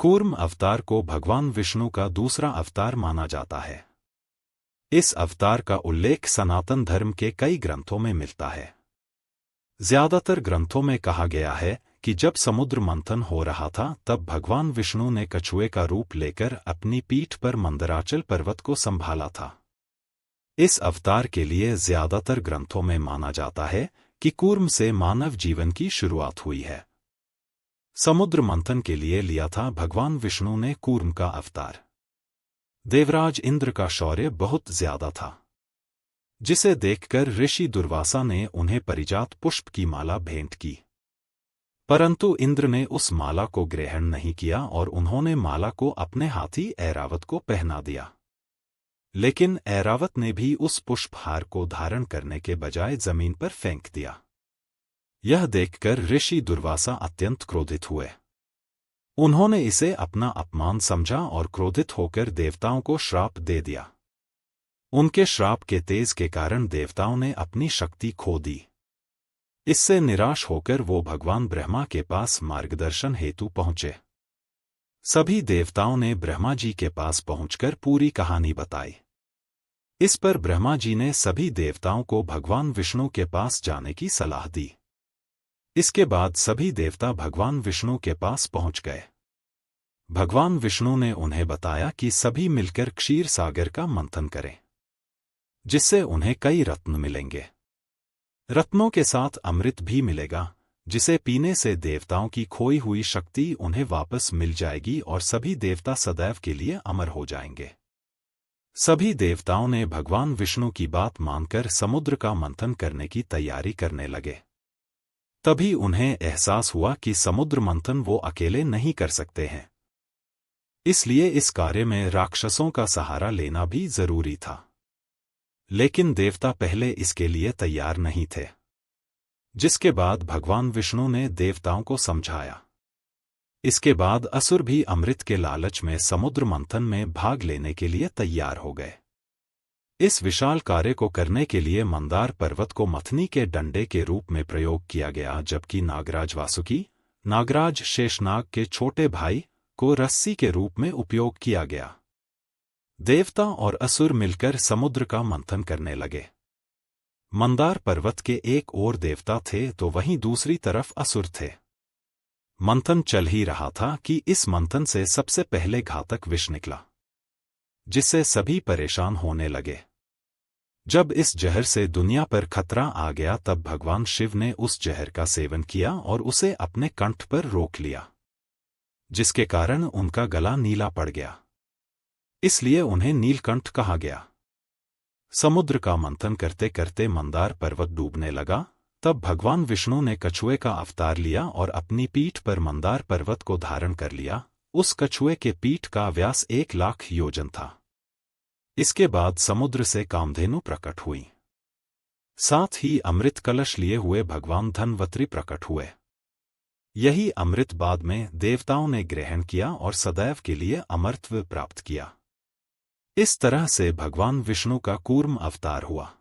कूर्म अवतार को भगवान विष्णु का दूसरा अवतार माना जाता है। इस अवतार का उल्लेख सनातन धर्म के कई ग्रंथों में मिलता है। ज्यादातर ग्रंथों में कहा गया है कि जब समुद्र मंथन हो रहा था तब भगवान विष्णु ने कछुए का रूप लेकर अपनी पीठ पर मंदराचल पर्वत को संभाला था। इस अवतार के लिए ज्यादातर ग्रंथों में माना जाता है कि कूर्म से मानव जीवन की शुरुआत हुई है। समुद्र मंथन के लिए लिया था भगवान विष्णु ने कूर्म का अवतार। देवराज इंद्र का शौर्य बहुत ज्यादा था, जिसे देखकर ऋषि दुर्वासा ने उन्हें परिजात पुष्प की माला भेंट की, परंतु इंद्र ने उस माला को ग्रहण नहीं किया और उन्होंने माला को अपने हाथी ऐरावत को पहना दिया। लेकिन ऐरावत ने भी उस पुष्पहार को धारण करने के बजाय जमीन पर फेंक दिया। यह देखकर ऋषि दुर्वासा अत्यंत क्रोधित हुए। उन्होंने इसे अपना अपमान समझा और क्रोधित होकर देवताओं को श्राप दे दिया। उनके श्राप के तेज के कारण देवताओं ने अपनी शक्ति खो दी। इससे निराश होकर वो भगवान ब्रह्मा के पास मार्गदर्शन हेतु पहुंचे। सभी देवताओं ने ब्रह्मा जी के पास पहुंचकर पूरी कहानी बताई। इस पर ब्रह्मा जी ने सभी देवताओं को भगवान विष्णु के पास जाने की सलाह दी। इसके बाद सभी देवता भगवान विष्णु के पास पहुंच गए। भगवान विष्णु ने उन्हें बताया कि सभी मिलकर क्षीर सागर का मंथन करें, जिससे उन्हें कई रत्न मिलेंगे। रत्नों के साथ अमृत भी मिलेगा, जिसे पीने से देवताओं की खोई हुई शक्ति उन्हें वापस मिल जाएगी और सभी देवता सदैव के लिए अमर हो जाएंगे। सभी देवताओं ने भगवान विष्णु की बात मानकर समुद्र का मंथन करने की तैयारी करने लगे। तभी उन्हें एहसास हुआ कि समुद्र मंथन वो अकेले नहीं कर सकते हैं, इसलिए इस कार्य में राक्षसों का सहारा लेना भी जरूरी था। लेकिन देवता पहले इसके लिए तैयार नहीं थे, जिसके बाद भगवान विष्णु ने देवताओं को समझाया। इसके बाद असुर भी अमृत के लालच में समुद्र मंथन में भाग लेने के लिए तैयार हो गए। इस विशाल कार्य को करने के लिए मंदार पर्वत को मथनी के डंडे के रूप में प्रयोग किया गया, जबकि नागराज वासुकी, नागराज शेषनाग के छोटे भाई, को रस्सी के रूप में उपयोग किया गया। देवता और असुर मिलकर समुद्र का मंथन करने लगे। मंदार पर्वत के एक ओर देवता थे तो वहीं दूसरी तरफ असुर थे। मंथन चल ही रहा था कि इस मंथन से सबसे पहले घातक विष निकला, जिससे सभी परेशान होने लगे। जब इस जहर से दुनिया पर खतरा आ गया तब भगवान शिव ने उस जहर का सेवन किया और उसे अपने कंठ पर रोक लिया, जिसके कारण उनका गला नीला पड़ गया। इसलिए उन्हें नीलकंठ कहा गया। समुद्र का मंथन करते करते मंदार पर्वत डूबने लगा। तब भगवान विष्णु ने कछुए का अवतार लिया और अपनी पीठ पर मंदार पर्वत को धारण कर लिया। उस कछुए के पीठ का व्यास 1,00,000 योजन था। इसके बाद समुद्र से कामधेनु प्रकट हुई। साथ ही अमृत कलश लिए हुए भगवान धन्वंतरि प्रकट हुए। यही अमृत बाद में देवताओं ने ग्रहण किया और सदैव के लिए अमरत्व प्राप्त किया। इस तरह से भगवान विष्णु का कूर्म अवतार हुआ।